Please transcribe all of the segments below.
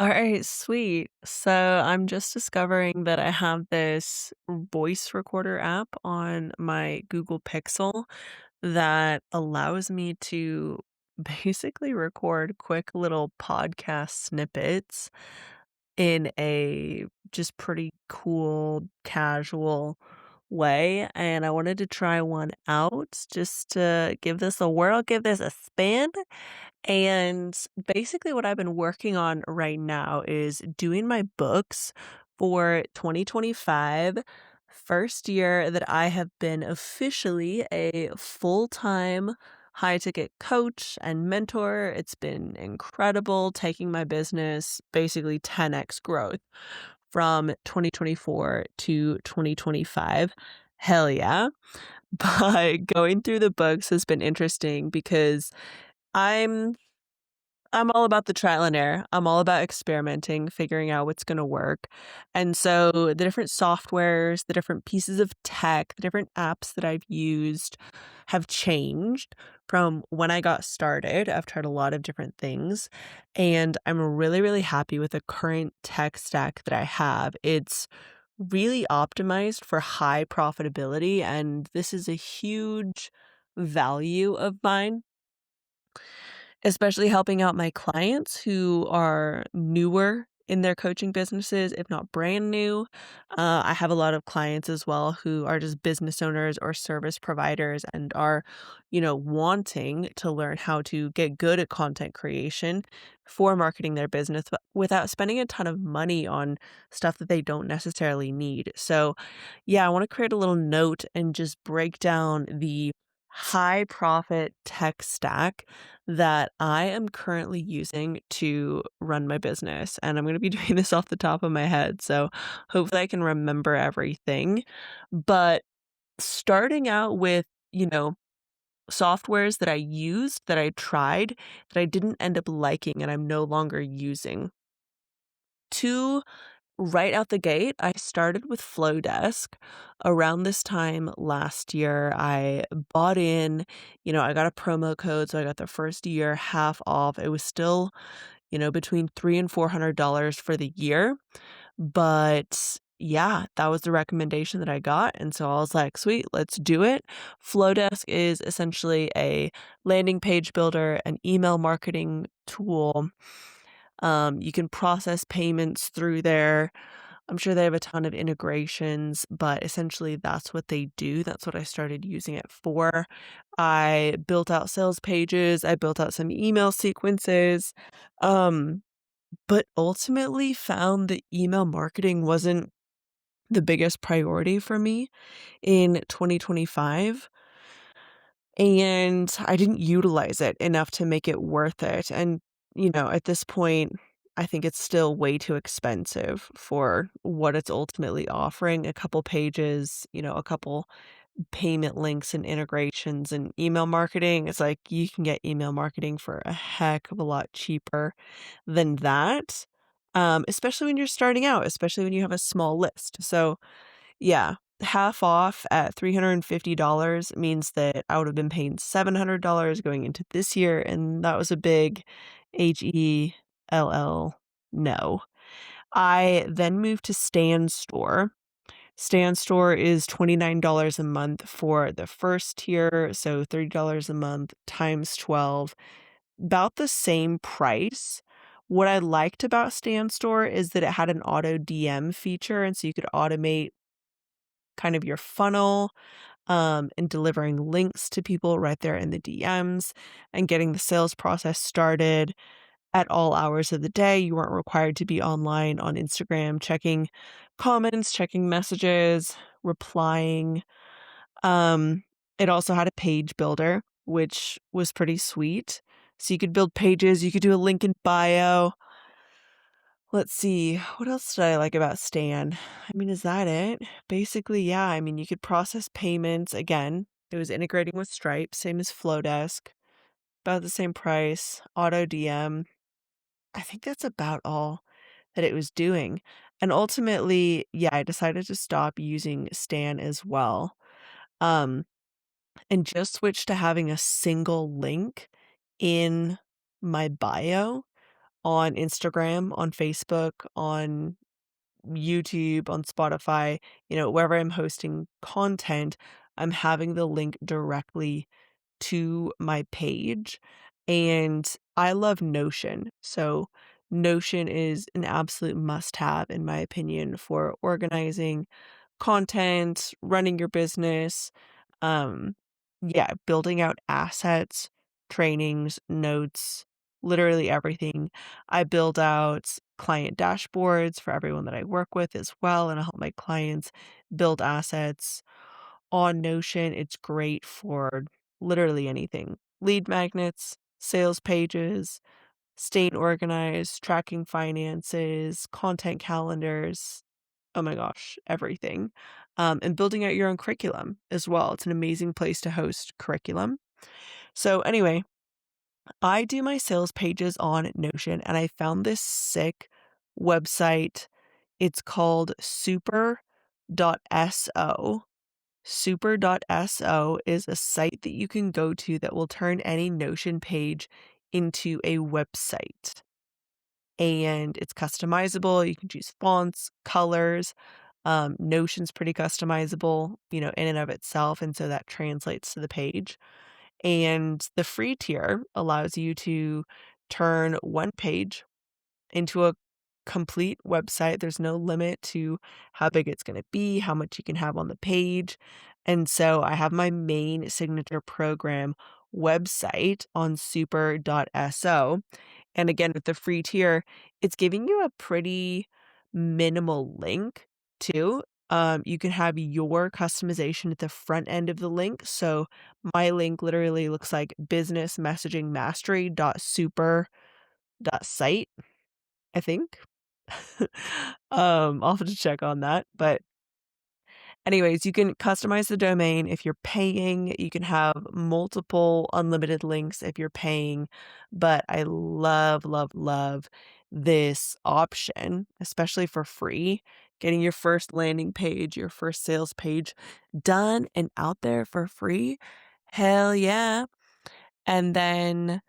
All right, sweet. So I'm just discovering that I have this voice recorder app on my Google Pixel that allows me to basically record quick little podcast snippets in a just pretty cool, casual way. And I wanted to try one out just to give this a whirl, give this a spin. And basically, what I've been working on right now is doing my books for 2025, first year that I have been officially a full-time high ticket coach and mentor. It's been incredible taking my business basically 10x growth from 2024 to 2025. Hell yeah. But going through the books has been interesting because I'm I'm all about the trial and error. I'm all about experimenting, figuring out what's gonna work. And so the different softwares, the different pieces of tech, the different apps that I've used have changed from when I got started. I've tried a lot of different things, and I'm really, really happy with the current tech stack that I have. It's really optimized for high profitability, and this is a huge value of mine, especially helping out my clients who are newer in their coaching businesses, if not brand new. I have a lot of clients as well who are just business owners or service providers and are, wanting to learn how to get good at content creation for marketing their business but without spending a ton of money on stuff that they don't necessarily need. So, yeah, I want to create a little note and just break down the high profit tech stack that I am currently using to run my business. And I'm going to be doing this off the top of my head. So hopefully I can remember everything. But starting out with, softwares that I used, that I tried, that I didn't end up liking and I'm no longer using. Two Right out the gate, I started with Flowdesk. Around this time last year, I bought in, I got a promo code, so I got the first year half off. It was still, between $300 and $400 for the year. But yeah, that was the recommendation that I got. And so I was like, sweet, let's do it. Flowdesk is essentially a landing page builder, an email marketing tool. You can process payments through there. I'm sure they have a ton of integrations, but essentially that's what they do. That's what I started using it for. I built out sales pages, I built out some email sequences, um, but ultimately found that email marketing wasn't the biggest priority for me in 2025. And I didn't utilize it enough to make it worth it, and, at this point, I think it's still way too expensive for what it's ultimately offering. A couple pages, a couple payment links and integrations and email marketing, it's like you can get email marketing for a heck of a lot cheaper than that, especially when you're starting out, especially when you have a small list. So yeah, half off at $350 means that I would have been paying $700 going into this year, and that was a big HELL no. I then moved to Stan Store. Stan Store is $29 a month for the first tier, so $30 a month times 12, about the same price. What I liked about Stan Store is that it had an auto DM feature, and so you could automate kind of your funnel, and delivering links to people right there in the DMs and getting the sales process started at all hours of the day. You weren't required to be online on Instagram, checking comments, checking messages, replying. Um, it also had a page builder, which was pretty sweet. So you could build pages, you could do a link in bio. Let's see, what else did I like about Stan? I mean, is that it? Basically, yeah, I mean, you could process payments. Again, it was integrating with Stripe, same as Flowdesk, about the same price, auto DM. I think that's about all that it was doing. And ultimately, yeah, I decided to stop using Stan as well. Um, and just switch to having a single link in my bio. on Instagram, on Facebook, on YouTube, on Spotify, wherever I'm hosting content, I'm having the link directly to my page. And I love Notion. So Notion is an absolute must have, in my opinion, for organizing content, running your business, um, yeah, building out assets, trainings, notes, literally everything. I build out client dashboards for everyone that I work with as well, and I help my clients build assets on Notion. It's great for literally anything. Lead magnets, sales pages, staying organized, tracking finances, content calendars. Oh my gosh, everything. And building out your own curriculum as well. It's an amazing place to host curriculum. So, anyway, I do my sales pages on Notion and I found this sick website. It's called super.so. Super.so is a site that you can go to that will turn any Notion page into a website. And it's customizable. You can choose fonts, colors. Notion's pretty customizable, in and of itself. And so that translates to the page. And the free tier allows you to turn one page into a complete website. There's no limit to how big it's going to be, how much you can have on the page. And so I have my main signature program website on super.so. And again, with the free tier, it's giving you a pretty minimal link too. You can have your customization at the front end of the link. So my link literally looks like business messaging mastery.super.site, I think. I'll have to check on that. But anyways, you can customize the domain if you're paying. You can have multiple unlimited links if you're paying. But I love, love, love this option, especially for free. Getting your first landing page, your first sales page done and out there for free. Hell yeah. And then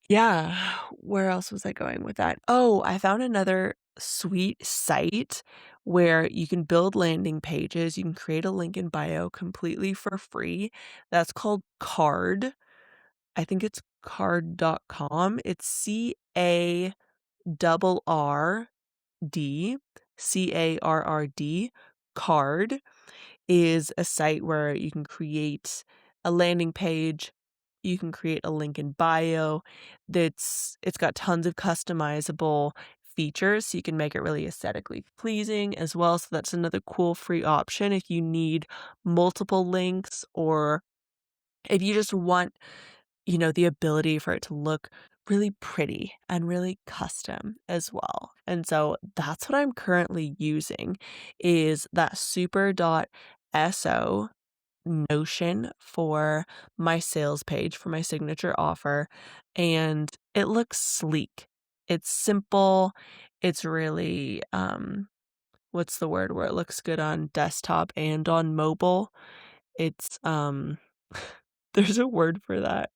yeah, where else was I going with that? Oh, I found another sweet site where you can build landing pages. You can create a link in bio completely for free. That's called Card. I think it's card.com. It's CARRD, Card is a site where you can create a landing page, you can create a link in bio. It's got tons of customizable features, so you can make it really aesthetically pleasing as well. So that's another cool free option if you need multiple links, or if you just want, the ability for it to look really pretty and really custom as well. And so that's what I'm currently using, is that super.so Notion for my sales page, for my signature offer, and it looks sleek. It's simple. It's really, what's the word where it looks good on desktop and on mobile? It's, there's a word for that.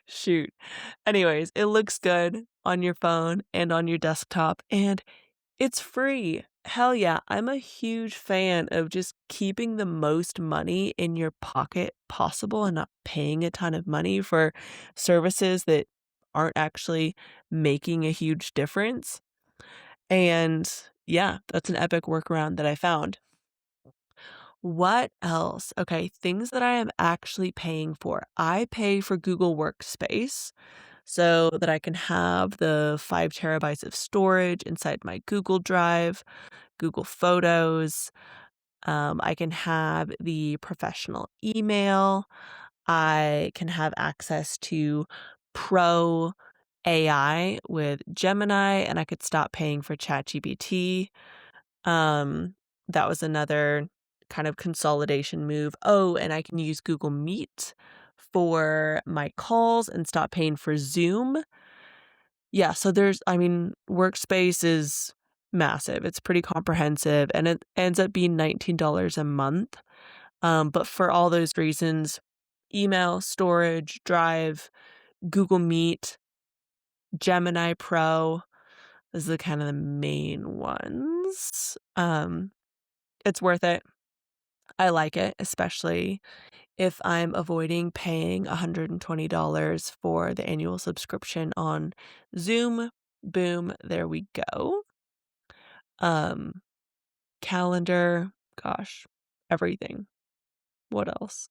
Shoot. Anyways, it looks good on your phone and on your desktop, and it's free. Hell yeah. I'm a huge fan of just keeping the most money in your pocket possible and not paying a ton of money for services that aren't actually making a huge difference. And yeah, that's an epic workaround that I found. What else? Okay, things that I am actually paying for. I pay for Google Workspace so that I can have the 5 terabytes of storage inside my Google Drive, Google Photos. I can have the professional email. I can have access to Pro AI with Gemini, and I could stop paying for ChatGPT. Um, that was another kind of consolidation move. Oh, and I can use Google Meet for my calls and stop paying for Zoom. Yeah, so Workspace is massive. It's pretty comprehensive, and it ends up being $19 a month. But for all those reasons, email, storage, Drive, Google Meet, Gemini Pro is the kind of the main ones. It's worth it. I like it, especially if I'm avoiding paying $120 for the annual subscription on Zoom. Boom, there we go. Um, Calendar, gosh, everything. What else?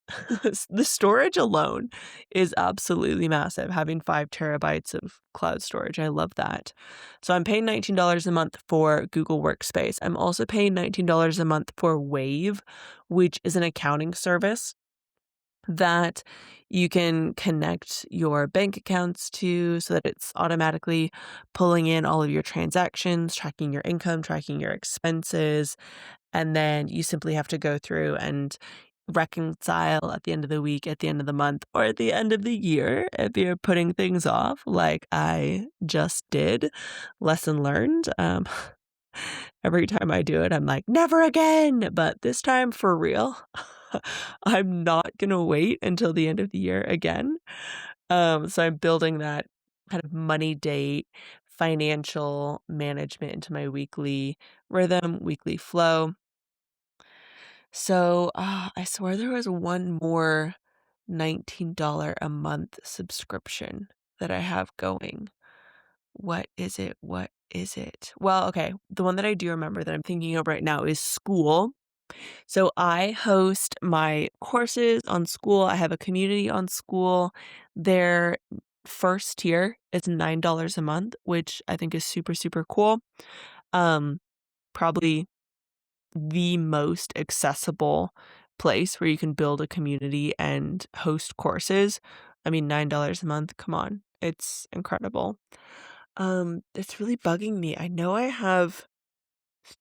The storage alone is absolutely massive, having 5 terabytes of cloud storage. I love that. So I'm paying $19 a month for Google Workspace. I'm also paying $19 a month for Wave, which is an accounting service that you can connect your bank accounts to so that it's automatically pulling in all of your transactions, tracking your income, tracking your expenses, and then you simply have to go through and reconcile at the end of the week, at the end of the month, or at the end of the year if you're putting things off like I just did. Lesson learned. Every time I do it, I'm like, never again. But this time for real, I'm not gonna wait until the end of the year again. So I'm building that kind of money date, financial management into my weekly rhythm, weekly flow. So I swear there was one more $19 a month subscription that I have going. What is it? What is it? Well, okay. The one that I do remember that I'm thinking of right now is School. So I host my courses on School. I have a community on School. Their first tier is $9 a month, which I think is super, super cool. Um, Probably the most accessible place where you can build a community and host courses. I mean, $9 a month, come on. It's incredible. It's really bugging me. I know I have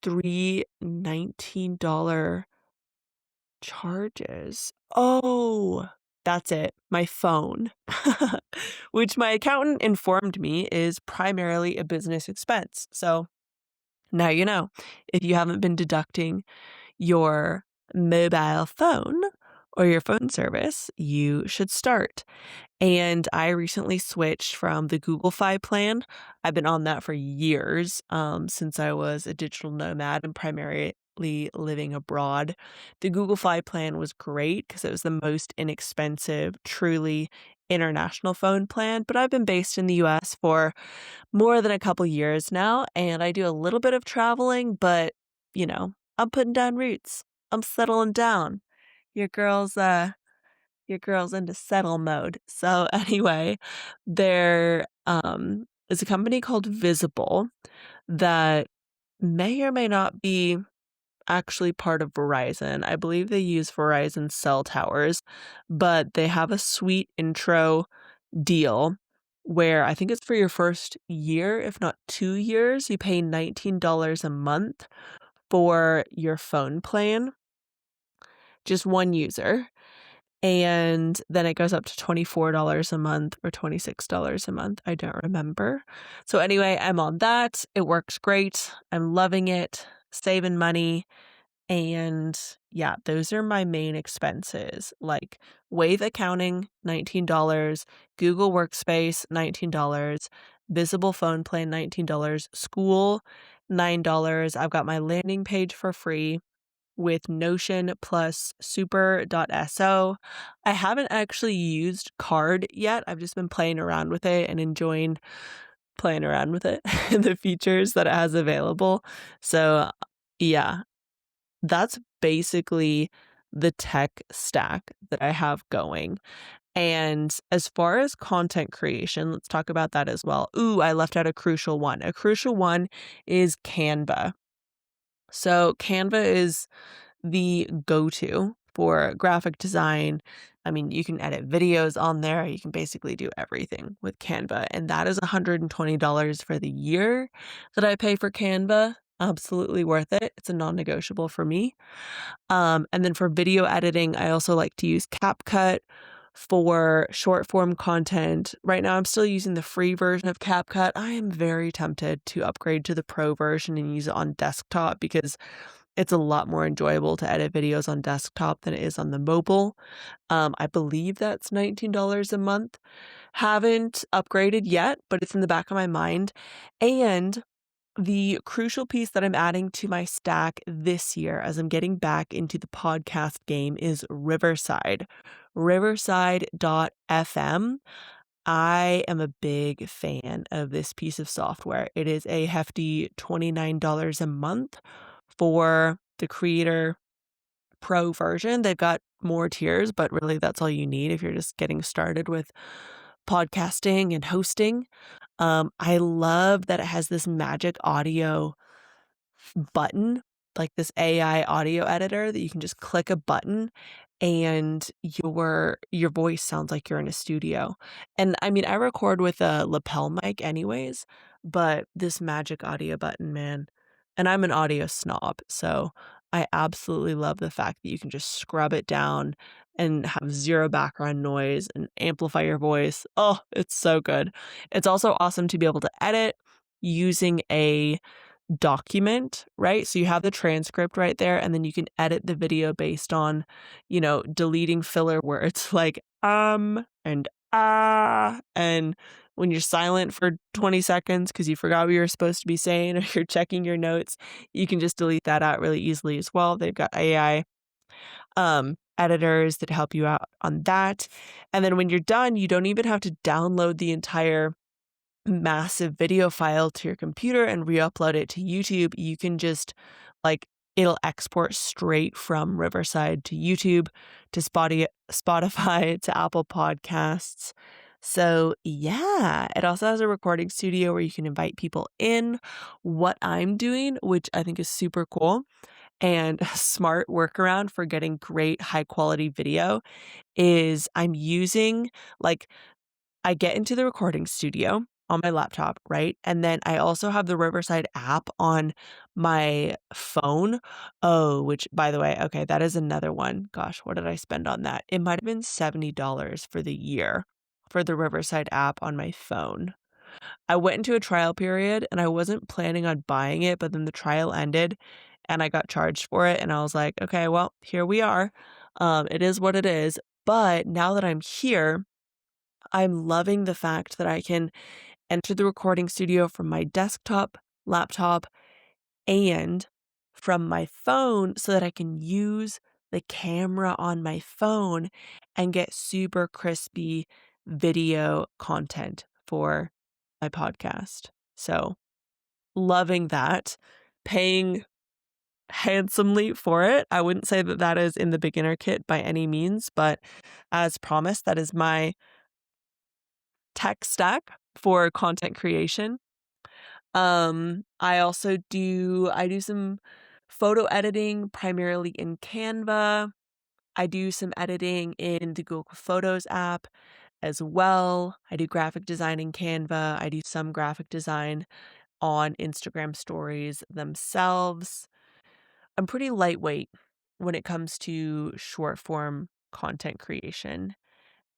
3 $19 charges. Oh, that's it. My phone, which my accountant informed me is primarily a business expense. So now you know, if you haven't been deducting your mobile phone or your phone service, you should start. And I recently switched from the Google Fi plan. I've been on that for years, since I was a digital nomad and primarily living abroad. The Google Fi plan was great because it was the most inexpensive, truly international phone plan. But I've been based in the US for more than a couple years now, and I do a little bit of traveling, but I'm putting down roots. I'm settling down. Your girl's your girl's into settle mode. So anyway, there is a company called Visible that may or may not be actually part of Verizon. I believe they use Verizon cell towers, but they have a sweet intro deal where I think it's for your first year, if not 2 years, you pay $19 a month for your phone plan, just one user. And then it goes up to $24 a month or $26 a month. I don't remember. So anyway, I'm on that. It works great. I'm loving it, saving money. And yeah, those are my main expenses, like Wave accounting, $19, Google Workspace, $19, Visible phone plan, $19, School, $9. I've got my landing page for free with Notion plus super.so. I haven't actually used Card yet. I've just been playing around with it and enjoying playing around with it and the features that it has available. So, yeah, that's basically the tech stack that I have going. And as far as content creation, let's talk about that as well. Ooh, I left out a crucial one. A crucial one is Canva. So Canva is the go-to for graphic design. I mean, you can edit videos on there. You can basically do everything with Canva. And that is $120 for the year that I pay for Canva. Absolutely worth it. It's a non-negotiable for me. And then for video editing, I also like to use CapCut for short form content. Right now, I'm still using the free version of CapCut. I am very tempted to upgrade to the pro version and use it on desktop because It's a lot more enjoyable to edit videos on desktop than it is on the mobile. I believe that's $19 a month. Haven't upgraded yet, but it's in the back of my mind. And the crucial piece that I'm adding to my stack this year as I'm getting back into the podcast game is Riverside. Riverside.fm. I am a big fan of this piece of software. It is a hefty $29 a month for the Creator Pro version. They've got more tiers, but really that's all you need if you're just getting started with podcasting and hosting. I love that it has this magic audio button, like this AI audio editor that you can just click a button and your voice sounds like you're in a studio. And I mean, I record with a lapel mic anyways, but this magic audio button, man, and I'm an audio snob, so I absolutely love the fact that you can just scrub it down and have zero background noise and amplify your voice. Oh, it's so good. It's also awesome to be able to edit using a document, right? So you have the transcript right there, and then you can edit the video based on, deleting filler words like and and when you're silent for 20 seconds because you forgot what you were supposed to be saying or you're checking your notes, you can just delete that out really easily as well. They've got AI editors that help you out on that. And then when you're done, you don't even have to download the entire massive video file to your computer and re-upload it to YouTube. You can just it'll export straight from Riverside to YouTube, to Spotify, to Apple Podcasts. So yeah, it also has a recording studio where you can invite people in. What I'm doing, which I think is super cool and a smart workaround for getting great high quality video, is I'm using I get into the recording studio on my laptop, right? And then I also have the Riverside app on my phone. Oh, which by the way, okay, that is another one. Gosh, what did I spend on that? It might have been $70 for the year for the Riverside app on my phone. I went into a trial period and I wasn't planning on buying it, but then the trial ended and I got charged for it. And I was like, okay, well, here we are. It is what it is. But now that I'm here, I'm loving the fact that I can enter the recording studio from my desktop, laptop, and from my phone so that I can use the camera on my phone and get super crispy video content for my podcast. So, loving that, paying handsomely for it. I wouldn't say that that is in the beginner kit by any means, but as promised, that is my tech stack for content creation. I do some photo editing primarily in Canva. I do some editing in the Google Photos app as well. I do graphic design in Canva. I do some graphic design on Instagram stories themselves. I'm pretty lightweight when it comes to short form content creation.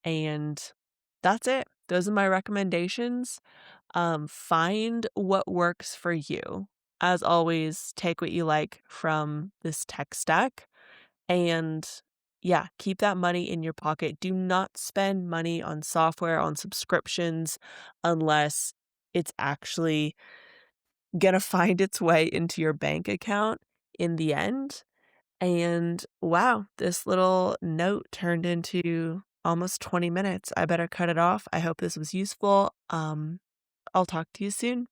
And that's it. Those are my recommendations. Find what works for you. As always, take what you like from this tech stack and yeah, keep that money in your pocket. Do not spend money on software, on subscriptions, unless it's actually gonna find its way into your bank account in the end. And wow, this little note turned into almost 20 minutes. I better cut it off. I hope this was useful. I'll talk to you soon.